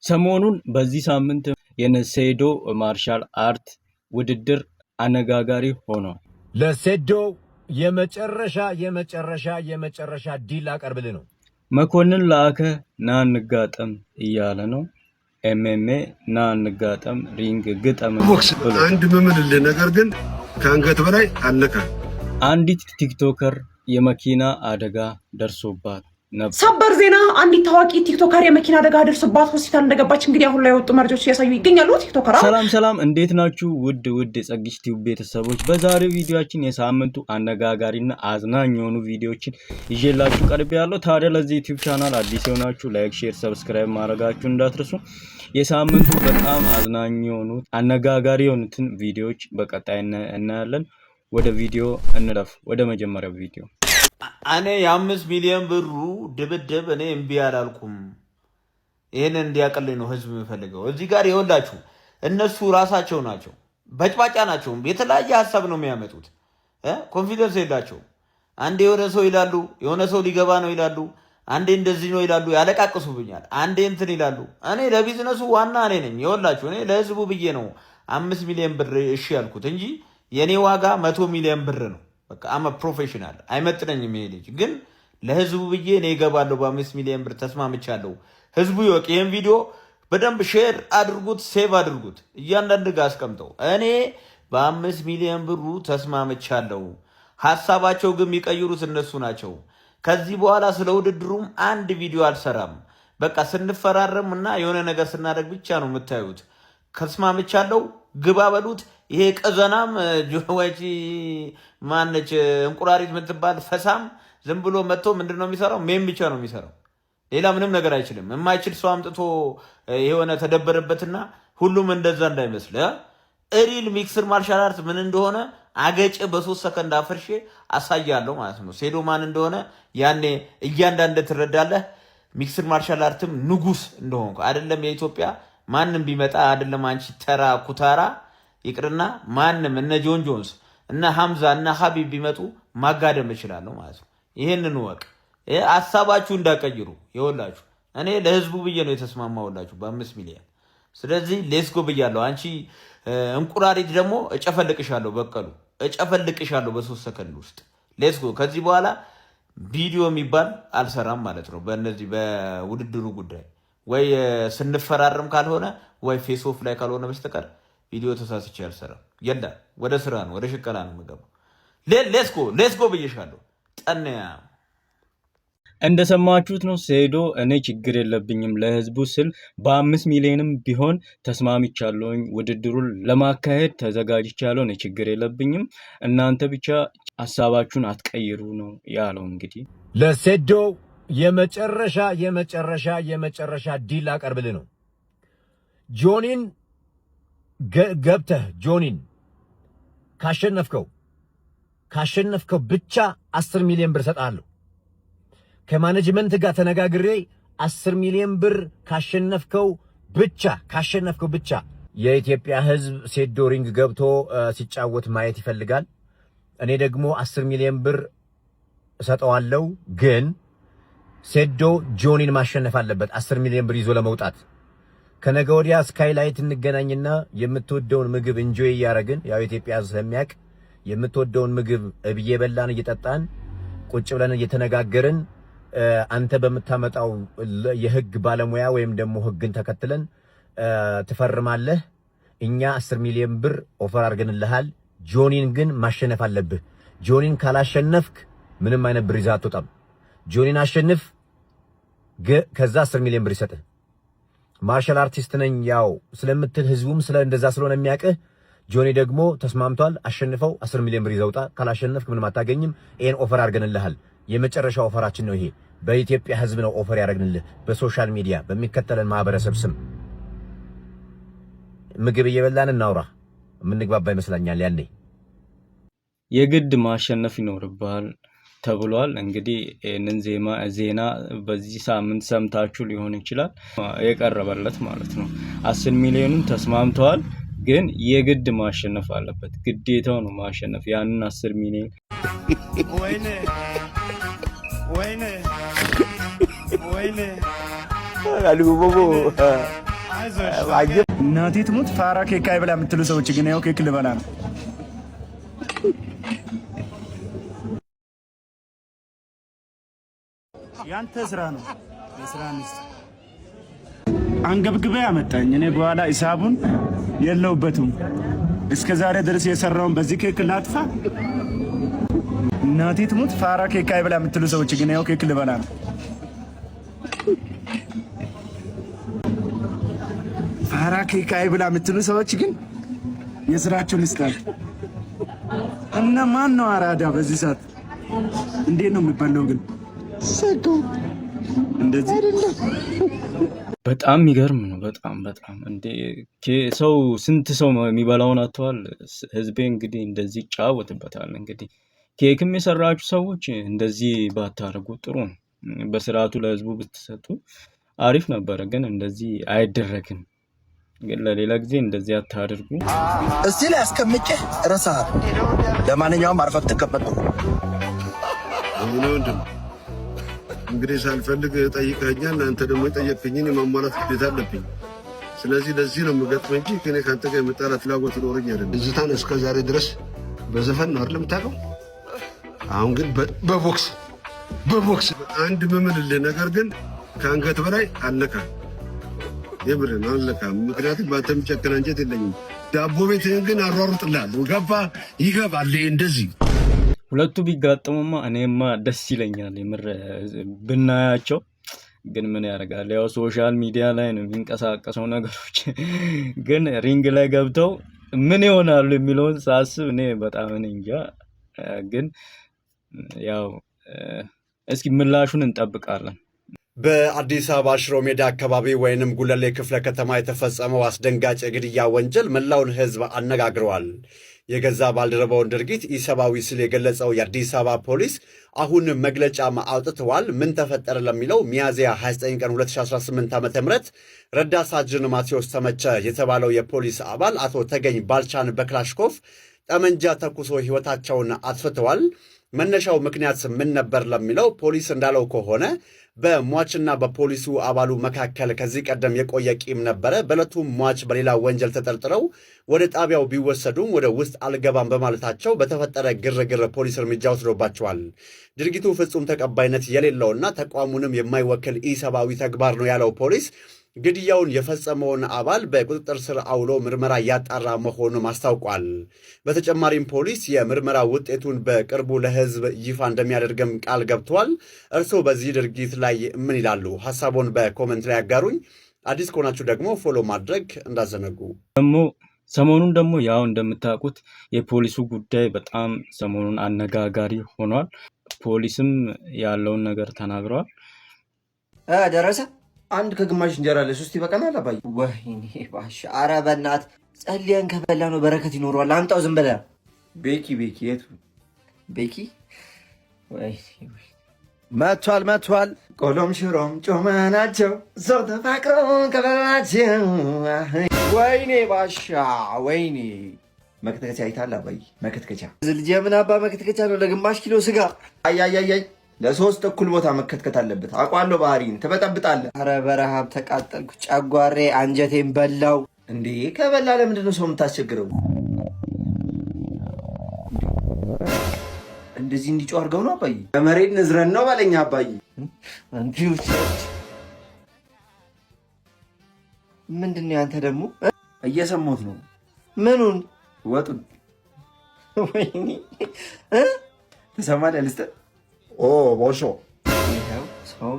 ሰሞኑን በዚህ ሳምንት የነሴዶ ማርሻል አርት ውድድር አነጋጋሪ ሆኗል። ለሴዶ የመጨረሻ ዲል አቀርብልህ ነው። መኮንን ላከ ና እንጋጠም እያለ ነው። ኤምኤምኤ ና እንጋጠም ሪንግ ግጠም ብሎ አንድ ምምልልህ ነገር ግን ከአንገት በላይ አለከ። አንዲት ቲክቶከር የመኪና አደጋ ደርሶባት ነበር። ሰበር ዜና! አንዲት ታዋቂ ቲክቶከር የመኪና አደጋ ደርሶባት ሆስፒታል እንደገባች እንግዲህ አሁን ላይ ወጡ መረጃዎች እያሳዩ ይገኛሉ። ቲክቶከር ሰላም እንዴት ናችሁ? ውድ የጸግሽ ቲዩብ ቤተሰቦች፣ በዛሬው ቪዲዮአችን የሳምንቱ አነጋጋሪና አዝናኝ የሆኑ ቪዲዮዎችን ይዤላችሁ ቀርቤያለሁ። ታዲያ ለዚህ ዩቲዩብ ቻናል አዲስ የሆናችሁ ላይክ፣ ሼር፣ ሰብስክራይብ ማድረጋችሁ እንዳትረሱ። የሳምንቱ በጣም አዝናኝ የሆኑ አነጋጋሪ የሆኑትን ቪዲዮዎች በቀጣይ እናያለን። ወደ ቪዲዮ እንለፍ። ወደ መጀመሪያው ቪዲዮ እኔ የ5 ሚሊዮን ብሩ ድብድብ እኔ እምቢ አላልኩም። ይሄንን እንዲያቀልኝ ነው ህዝብ የሚፈልገው። እዚህ ጋር ይወላችሁ እነሱ ራሳቸው ናቸው፣ በጭባጫ ናቸው። የተለያየ ሀሳብ ነው የሚያመጡት። ኮንፊደንስ የላቸው። አንዴ የሆነ ሰው ይላሉ፣ የሆነ ሰው ሊገባ ነው ይላሉ፣ አንዴ እንደዚህ ነው ይላሉ፣ ያለቃቅሱብኛል። አንዴ እንትን ይላሉ። እኔ ለቢዝነሱ ዋና እኔ ነኝ። ይወላችሁ እኔ ለህዝቡ ብዬ ነው 5 ሚሊዮን ብር እሺ ያልኩት እንጂ የኔ ዋጋ 100 ሚሊዮን ብር ነው። በቃ አማ ፕሮፌሽናል አይመጥነኝም። ይሄ ልጅ ግን ለህዝቡ ብዬ እኔ እገባለሁ። በ5 ሚሊዮን ብር ተስማምቻለሁ። ህዝቡ ይወቅ። ይሄን ቪዲዮ በደንብ ሼር አድርጉት፣ ሴቭ አድርጉት፣ እያንዳንዱ ጋር አስቀምጠው። እኔ በ5 ሚሊዮን ብሩ ተስማምቻለሁ። ሐሳባቸው ግን የሚቀይሩት እነሱ ናቸው። ከዚህ በኋላ ስለ ውድድሩም አንድ ቪዲዮ አልሰራም። በቃ ስንፈራረም እና የሆነ ነገር ስናደርግ ብቻ ነው የምታዩት። ተስማምቻለሁ፣ ግባ በሉት። ይሄ ቀዘናም ጆዋጂ ማነች እንቁራሪት የምትባል ፈሳም ዝም ብሎ መጥቶ ምንድነው የሚሰራው? ሜም ብቻ ነው የሚሰራው። ሌላ ምንም ነገር አይችልም። የማይችል ሰው አምጥቶ የሆነ ተደበረበትና ሁሉም እንደዛ እንዳይመስል። ሪል ሚክስድ ማርሻል አርት ምን እንደሆነ አገጭ በ3 ሰከንድ አፍርሼ አሳያለሁ ማለት ነው። ሴዶ ማን እንደሆነ ያኔ እያንዳንዱ ትረዳለህ። ሚክስድ ማርሻል አርትም ንጉስ እንደሆንኩ አይደለም። የኢትዮጵያ ማንም ቢመጣ አይደለም አንቺ ተራ ኩታራ ይቅርና ማንም እነ ጆን ጆንስ እነ ሐምዛ እነ ሐቢብ ቢመጡ ማጋደም እችላለሁ ማለት ነው። ይሄንን ወቅ ሐሳባችሁ እንዳቀይሩ ይወላችሁ። እኔ ለህዝቡ ብዬ ነው የተስማማውላችሁ በ5 ሚሊዮን። ስለዚህ ሌስጎ ብያለሁ። አንቺ እንቁራሪት ደግሞ እጨፈልቅሻለሁ፣ በቀሉ እጨፈልቅሻለሁ በ3 ሰከንድ ውስጥ ሌስጎ። ከዚህ በኋላ ቪዲዮ የሚባል አልሰራም ማለት ነው። በእነዚህ በውድድሩ ጉዳይ ወይ ስንፈራረም ካልሆነ ወይ ፌስ ኦፍ ላይ ካልሆነ በስተቀር ቪዲዮ ተሳስቼ አልሰራም። የላ ወደ ስራ ነው፣ ወደ ሽቀላ ነው የምገባው። ሌስጎ ብዬሻለሁ። ጠንያ እንደሰማችሁት ነው። ሴዶ እኔ ችግር የለብኝም ለህዝቡ ስል በ5 ሚሊዮንም ቢሆን ተስማምቻለሁኝ። ውድድሩን ለማካሄድ ተዘጋጅቻለሁ። እኔ ችግር የለብኝም፣ እናንተ ብቻ ሐሳባችሁን አትቀይሩ ነው ያለው። እንግዲህ ለሴዶ የመጨረሻ ዲል አቀርብልህ ነው። ጆኒን ገብተህ ጆኒን ካሸነፍከው ብቻ 10 ሚሊዮን ብር ሰጣለሁ። ከማኔጅመንት ጋር ተነጋግሬ 10 ሚሊዮን ብር ካሸነፍከው ብቻ። የኢትዮጵያ ህዝብ ሴዶ ሪንግ ገብቶ ሲጫወት ማየት ይፈልጋል። እኔ ደግሞ 10 ሚሊዮን ብር እሰጠዋለሁ። ግን ሴዶ ጆኒን ማሸነፍ አለበት 10 ሚሊዮን ብር ይዞ ለመውጣት። ከነገ ወዲያ ስካይላይት እንገናኝና የምትወደውን ምግብ እንጆይ ያረግን፣ ያው ኢትዮጵያ ስለሚያቅ የምትወደውን ምግብ እየበላን እየጠጣን ቁጭ ብለን እየተነጋገርን አንተ በመታመጣው የህግ ባለሙያ ወይም ደግሞ ህግን ተከትለን ትፈርማለህ። እኛ 10 ሚሊዮን ብር ኦፈር አድርገንልሃል። ጆኒን ግን ማሸነፍ አለብህ። ጆኒን ካላሸነፍክ ምንም አይነት ብር ይዘህ አትወጣም። ጆኒን አሸንፍ፣ ከዛ 10 ሚሊዮን ብር ይሰጥህ። ማርሻል አርቲስት ነኝ ያው ስለምትል ህዝቡም ስለ እንደዛ ስለሆነ የሚያቅህ። ጆኒ ደግሞ ተስማምቷል። አሸንፈው 10 ሚሊዮን ብር ይዘውጣ። ካላሸነፍክ ምንም አታገኝም። ይሄን ኦፈር አድርገንልሃል። የመጨረሻ ኦፈራችን ነው ይሄ። በኢትዮጵያ ህዝብ ነው ኦፈር ያደረግንልህ፣ በሶሻል ሚዲያ በሚከተለን ማህበረሰብ ስም። ምግብ እየበላን እናውራ፣ የምንግባባ ይመስለኛል። ያኔ የግድ ማሸነፍ ይኖርብሃል ተብሏል። እንግዲህ እነን ዜና በዚህ ሳምንት ሰምታችሁ ሊሆን ይችላል። የቀረበለት ማለት ነው 10 ሚሊዮኑን ተስማምተዋል። ግን የግድ ማሸነፍ አለበት፣ ግዴታው ነው ማሸነፍ ያንን 10 ሚሊዮን። ወይኔ እናቴ ትሙት ፋራ ኬክ አይበላ የምትሉ ሰዎች ግን ያው ኬክ ልበላ ነው። ያንተ ስራ ነው። የስራ ሚስት አንገብግበ ያመጣኝ እኔ በኋላ ሂሳቡን የለውበትም። እስከ ዛሬ ድረስ የሰራውን በዚህ ኬክ ላጥፋ። እናቴ ትሙት ፋራ ኬክ አይበላ የምትሉ ሰዎች ግን ያው ኬክ ልበላ ነው። ፋራ ኬክ አይበላ የምትሉ ሰዎች ግን የስራቸውን ይስጣል። እና ማን ነው አራዳ በዚህ ሰዓት? እንዴት ነው የሚባለው ግን? እንደዚህ በጣም የሚገርም ነው። በጣም እንዴ ሰው ስንት ሰው የሚበላውን አጥቷል። ህዝቤ እንግዲህ እንደዚህ ይጫወትበታል። እንግዲህ ኬክም የሰራችሁ ሰዎች እንደዚህ ባታረጉ ጥሩ ነው። በስርዓቱ ለህዝቡ ብትሰጡ አሪፍ ነበረ። ግን እንደዚህ አይደረግም። ግን ለሌላ ጊዜ እንደዚህ አታድርጉ። እስቲ ላይ አስቀምጬ ረሳህ። ለማንኛውም አርፈህ ተቀመጥ። እንግዲህ ሳልፈልግ ጠይቀኸኛል። አንተ ደግሞ የጠየቅኝን የማሟላት ግዴታ አለብኝ። ስለዚህ ለዚህ ነው የምገጥመው እንጂ ከኔ ከአንተ ጋር የመጣላት ፍላጎት ኖረኝ አይደለም። እዝታን እስከ ዛሬ ድረስ በዘፈን ነው አይደል የምታውቀው? አሁን ግን በቦክስ አንድ ምምልልህ ነገር ግን ከአንገት በላይ አልነካም። የምርን አልነካም። ምክንያቱም በአንተ የሚጨክን አንጀት የለኝም። ዳቦ ቤትህን ግን አሯሩጥልሃለሁ። ይገባል እንደዚህ ሁለቱ ቢጋጠሙማ እኔማ ደስ ይለኛል የምር ብናያቸው። ግን ምን ያደርጋል ያው ሶሻል ሚዲያ ላይ ነው የሚንቀሳቀሰው ነገሮች። ግን ሪንግ ላይ ገብተው ምን ይሆናሉ የሚለውን ሳስብ እኔ በጣም እንጃ። ግን ያው እስኪ ምላሹን እንጠብቃለን። በአዲስ አበባ ሽሮ ሜዳ አካባቢ ወይንም ጉለሌ ክፍለ ከተማ የተፈጸመው አስደንጋጭ የግድያ ወንጀል መላውን ሕዝብ አነጋግረዋል። የገዛ ባልደረባውን ድርጊት ኢሰብአዊ ሲል የገለጸው የአዲስ አበባ ፖሊስ አሁን መግለጫ አውጥተዋል። ምን ተፈጠረ ለሚለው ሚያዝያ 29 ቀን 2018 ዓ.ም ረዳት ሳጅን ማቴዎስ ተመቸ የተባለው የፖሊስ አባል አቶ ተገኝ ባልቻን በክላሽኮፍ ጠመንጃ ተኩሶ ሕይወታቸውን አጥፍተዋል። መነሻው ምክንያት ምን ነበር ለሚለው ፖሊስ እንዳለው ከሆነ በሟችና በፖሊሱ አባሉ መካከል ከዚህ ቀደም የቆየ ቂም ነበረ። በዕለቱም ሟች በሌላ ወንጀል ተጠርጥረው ወደ ጣቢያው ቢወሰዱም ወደ ውስጥ አልገባም በማለታቸው በተፈጠረ ግርግር ፖሊስ እርምጃ ወስዶባቸዋል። ድርጊቱ ፍጹም ተቀባይነት የሌለውና ተቋሙንም የማይወክል ኢሰብአዊ ተግባር ነው ያለው ፖሊስ ግድያውን የፈጸመውን አባል በቁጥጥር ስር አውሎ ምርመራ እያጣራ መሆኑን አስታውቋል። በተጨማሪም ፖሊስ የምርመራ ውጤቱን በቅርቡ ለሕዝብ ይፋ እንደሚያደርግም ቃል ገብቷል። እርስዎ በዚህ ድርጊት ላይ ምን ይላሉ? ሀሳቦን በኮመንት ላይ ያጋሩኝ። አዲስ ከሆናችሁ ደግሞ ፎሎ ማድረግ እንዳዘነጉ። ሰሞኑን ደግሞ ያው እንደምታውቁት የፖሊሱ ጉዳይ በጣም ሰሞኑን አነጋጋሪ ሆኗል። ፖሊስም ያለውን ነገር ተናግረዋል። ደረሰ አንድ ከግማሽ እንጀራ ለሶስት ይበቃናል። አባዬ ወይኔ ባሻ፣ ኧረ በእናትህ ጸልየን ከበላ ነው በረከት ይኖረዋል። አምጣው ዝም ብለህ። ቤኪ የቱ ቤኪ? መቷል ቆሎም ሽሮም ጮማ ናቸው ሰው ተፋቅረው ከበላቸው። ወይኔ ባሻ ወይኔ። መከትከቻ አይታል አባዬ? መከትከቻ ልጅ ምን አባ መከትከቻ ነው ለግማሽ ኪሎ ስጋ። አያያያይ ለሶስት እኩል ቦታ መከትከት አለበት። አውቃለሁ ባህሪን ትበጠብጣለህ። ኧረ በረሃብ ተቃጠልኩ። ጨጓሬ አንጀቴን በላው። እንዴ ከበላ ለምንድን ነው ሰው የምታስቸግረው? እንደዚህ እንዲጮህ አድርገው ነው አባዬ? በመሬት ንዝረን ነው ባለኛ አባዬ። ምንድን ነው ያንተ ደግሞ? እየሰማሁት ነው። ምኑን? ወጡን። ወይኔ ትሰማለህ? ልስጥህ ቦሾ ይኸው ሰው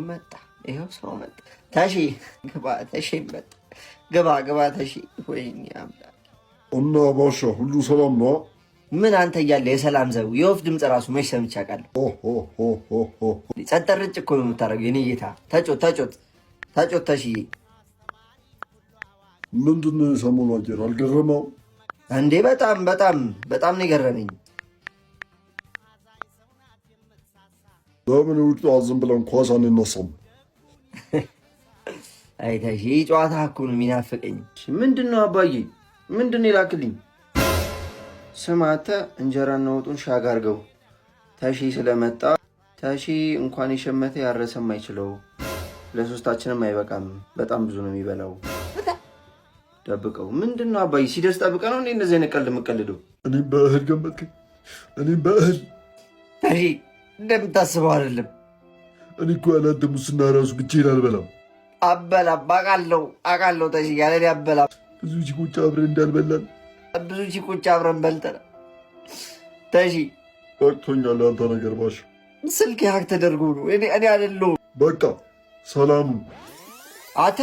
መጣ። ታሺ ግባ፣ ታሺ መጣ። ግባ ታሺ። ወይኔ አምላክ። እና ቦሾ ሁሉ ሰላም ነው? ምን አንተ እያለ የሰላም ዘው የወፍ ድምፅ ራሱ መች ሰምቼ አውቃለሁ? ጸጥ ረጭ እኮ ነው የምታደርገው የኔ ጌታ። ተጮት ታሺ። ምንድን ነው የሰሞኑ አየር አልገረመው እንዴ? በጣም ነው የገረመኝ። ለምን ውጭ ዝም ብለን ኳስ አንነሳም? አይ ታሺ ጨዋታ እኮ ነው የሚናፍቀኝ። ምንድን ነው አባዬ? ምንድን ነው ይላክልኝ? ስማተ እንጀራና ወጡን ሻግ አድርገው። ታሺ ስለመጣ ታሺ እንኳን የሸመተ ያረሰም አይችለው። ለሶስታችንም አይበቃም። በጣም ብዙ ነው የሚበላው። ደብቀው ምንድነው አባዬ? ሲደርስ ጠብቀ ነው እንደዚህ አይነት ቀልድ የምቀልደው? እኔም በእህል ገመትከኝ። እኔም በእህል እኔ እንደምታስበው አይደለም። እኔ እኮ ያላንተ ሙስና ራሱ ብቻዬን አልበላም። አበላም አውቃለሁ። ተሺ ያለ አበላም። ብዙ ቺኮች አብረን እንዳልበላን ብዙ ቺኮች አብረን በልተን ተሺ ወቅቶኛል። አንተ ነገር ባሽ ስልክ ሀክ ተደርጎ ነው። እኔ አይደለሁም። በቃ ሰላሙ አታ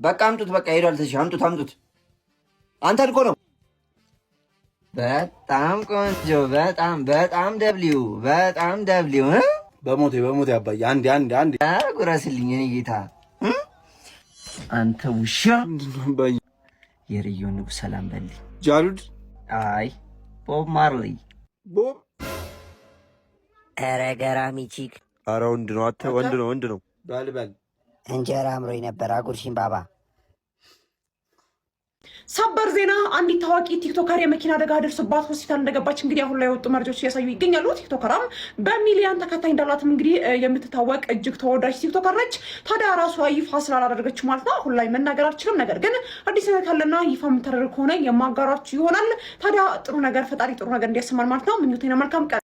በቃ አምጡት። በቃ ሄዷል። ተሺ አምጡት። አንተ እኮ ነው። በጣም ቆንጆ በጣም ደብሊው በሞቴ አባዬ አንዴ ጉረስልኝ። እኔ ጌታ አንተ ውሻ የርዮ ንጉሥ ሰላም በልኝ። ጃሉድ አይ ቦብ ማርሊ ቦብ ኧረ ገራሚ ቺክ። ኧረ ወንድ ነው። አተ ወንድ ነው። በል እንጀራ አምሮኝ ነበር አጉርሽኝ ባባ። ሰበር ዜና፣ አንዲት ታዋቂ ቲክቶከር የመኪና አደጋ ደርሶባት ሆስፒታል እንደገባች እንግዲህ አሁን ላይ የወጡ መረጃዎች እያሳዩ ይገኛሉ። ቲክቶከራም በሚሊዮን ተከታይ እንዳላትም እንግዲህ የምትታወቅ እጅግ ተወዳጅ ቲክቶከር ነች። ታዲያ ራሷ ይፋ ስላላደረገችው ማለት ነው አሁን ላይ መናገር አልችልም። ነገር ግን አዲስ ነገር ካለና ይፋ የምታደርግ ከሆነ የማጋራችሁ ይሆናል። ታዲያ ጥሩ ነገር ፈጣሪ ጥሩ ነገር እንዲያሰማን ማለት ነው ምኞቴ ነው። መልካም ቀን